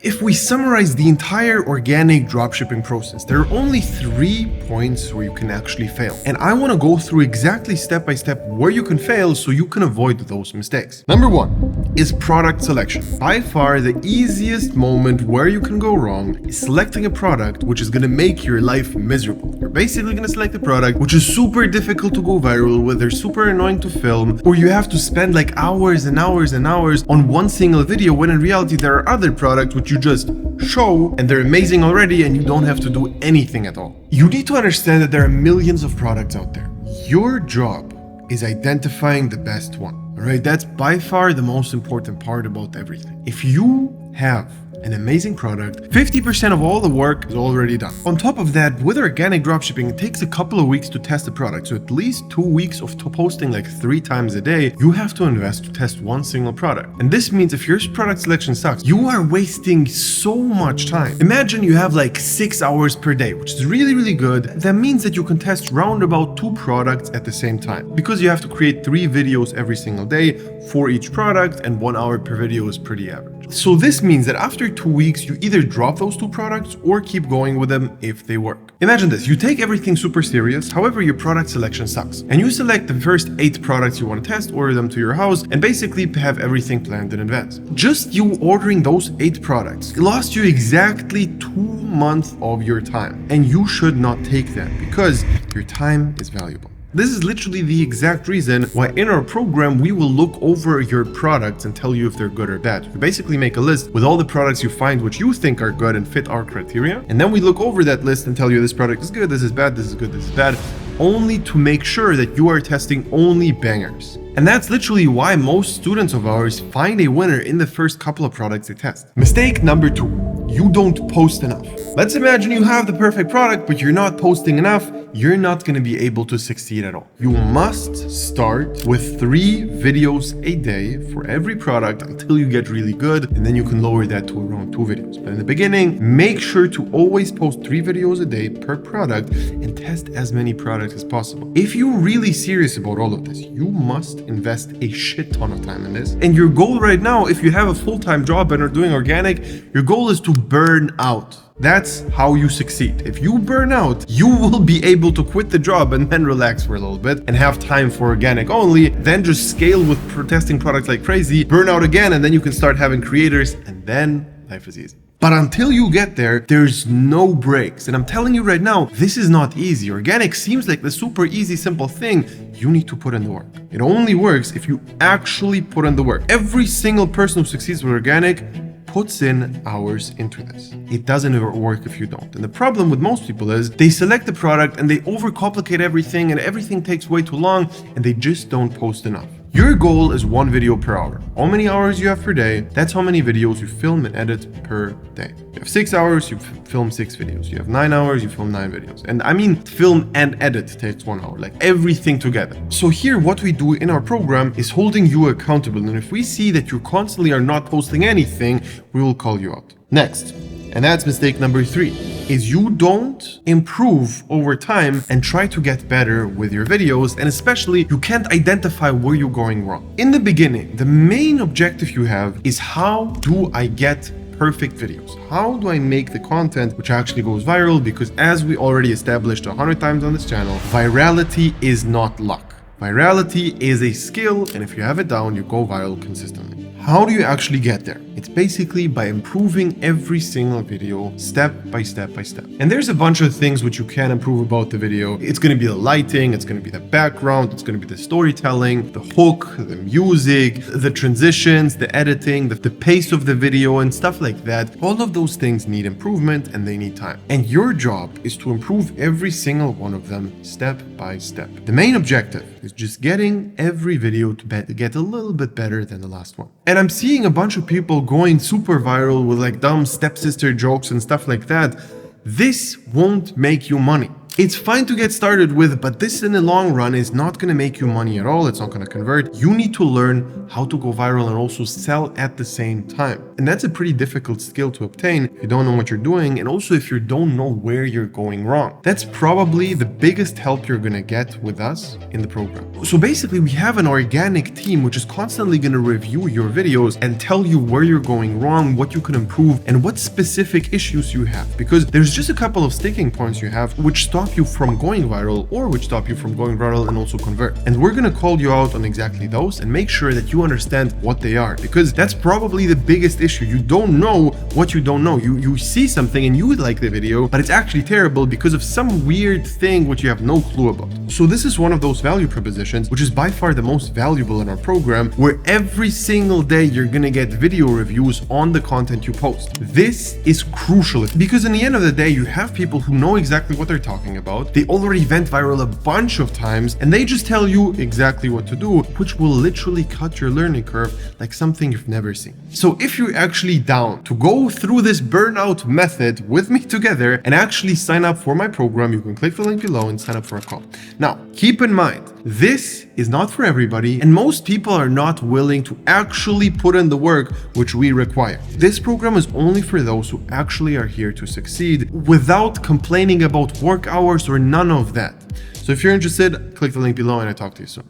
If we summarize the entire organic dropshipping process, there are only 3 points where you can actually fail. And I want to go through exactly step by step where you can fail so you can avoid those mistakes. Number 1 is product selection. By far the easiest moment where you can go wrong is selecting a product which is going to make your life miserable. You're basically going to select a product which is super difficult to go viral with, they're super annoying to film, or you have to spend like hours and hours and hours on one single video, when in reality there are other products which you just show and they're amazing already and you don't have to do anything at all. You need to understand that there are millions of products out there. Your job is identifying the best one. All right, that's by far the most important part about everything. If you have an amazing product, 50% of all the work is already done. On top of that, with organic dropshipping, it takes a couple of weeks to test the product. So at least 2 weeks of posting like 3 times a day, you have to invest to test one single product. And this means if your product selection sucks, you are wasting so much time. Imagine you have like 6 hours per day, which is really, really good. That means that you can test round about 2 products at the same time, because you have to create 3 videos every single day for each product, and 1 hour per video is pretty average. So this means that after 2 weeks, you either drop those 2 products or keep going with them if they work. Imagine this, you take everything super serious, however your product selection sucks, and you select the first 8 products you want to test, order them to your house, and basically have everything planned in advance. Just you ordering those 8 products lost you exactly 2 months of your time, and you should not take that because your time is valuable. This is literally the exact reason why in our program we will look over your products and tell you if they're good or bad. You basically make a list with all the products you find which you think are good and fit our criteria, and then we look over that list and tell you this product is good, this is bad, this is good, this is bad, only to make sure that you are testing only bangers. And that's literally why most students of ours find a winner in the first couple of products they test. Mistake number 2, you don't post enough. Let's imagine you have the perfect product, but you're not posting enough. You're not going to be able to succeed at all. You must start with 3 videos a day for every product until you get really good, and then you can lower that to around 2 videos. But in the beginning, make sure to always post 3 videos a day per product and test as many products as possible. If you're really serious about all of this, you must invest a shit ton of time in this. And your goal right now, if you have a full-time job and are doing organic, your goal is to burn out. That's how you succeed. If you burn out, you will be able to quit the job and then relax for a little bit and have time for organic only, then just scale with testing products like crazy, burn out again, and then you can start having creators, and then life is easy. But until you get there, there's no breaks. And I'm telling you right now, this is not easy. Organic seems like the super easy, simple thing. You need to put in the work. It only works if you actually put in the work. Every single person who succeeds with organic puts in hours into this. It doesn't ever work if you don't. And the problem with most people is they select the product and they overcomplicate everything, and everything takes way too long, and they just don't post enough. Your goal is 1 video per hour. How many hours you have per day, that's how many videos you film and edit per day. You have 6 hours, you film 6 videos. You have 9 hours, you film 9 videos. And I mean, film and edit takes 1 hour, like everything together. So here, what we do in our program is holding you accountable. And if we see that you constantly are not posting anything, we will call you out. Next, and that's mistake number 3, is you don't improve over time and try to get better with your videos, and especially you can't identify where you're going wrong. In the beginning, the main objective you have is, how do I get perfect videos? How do I make the content which actually goes viral? Because as we already established 100 times on this channel, virality is not luck. Virality is a skill, and if you have it down, you go viral consistently. How do you actually get there? It's basically by improving every single video step by step by step. And there's a bunch of things which you can improve about the video. It's going to be the lighting, it's going to be the background, it's going to be the storytelling, the hook, the music, the transitions, the editing, the pace of the video and stuff like that. All of those things need improvement and they need time. And your job is to improve every single one of them step by step. The main objective is just getting every video to get a little bit better than the last one. And I'm seeing a bunch of people going super viral with like dumb stepsister jokes and stuff like that. This won't make you money. It's fine to get started with, but this in the long run is not going to make you money at all. It's not going to convert. You need to learn how to go viral and also sell at the same time. And that's a pretty difficult skill to obtain if you don't know what you're doing, and also if you don't know where you're going wrong. That's probably the biggest help you're going to get with us in the program. So basically, we have an organic team which is constantly going to review your videos and tell you where you're going wrong, what you can improve, and what specific issues you have. Because there's just a couple of sticking points you have which stop you from going viral, or which stop you from going viral and also convert. And we're going to call you out on exactly those and make sure that you understand what they are, because that's probably the biggest issue. You don't know what you don't know. You see something and you would like the video, but it's actually terrible because of some weird thing which you have no clue about. So this is one of those value propositions, which is by far the most valuable in our program, where every single day you're going to get video reviews on the content you post. This is crucial because in the end of the day, you have people who know exactly what they're talking about. They already went viral a bunch of times and they just tell you exactly what to do, which will literally cut your learning curve like something you've never seen. So if you're actually down to go through this burnout method with me together and actually sign up for my program, you can click the link below and sign up for a call. Now, keep in mind, this is not for everybody, and most people are not willing to actually put in the work which we require. This program is only for those who actually are here to succeed without complaining about work hours or none of that. So if you're interested, click the link below and I'll talk to you soon.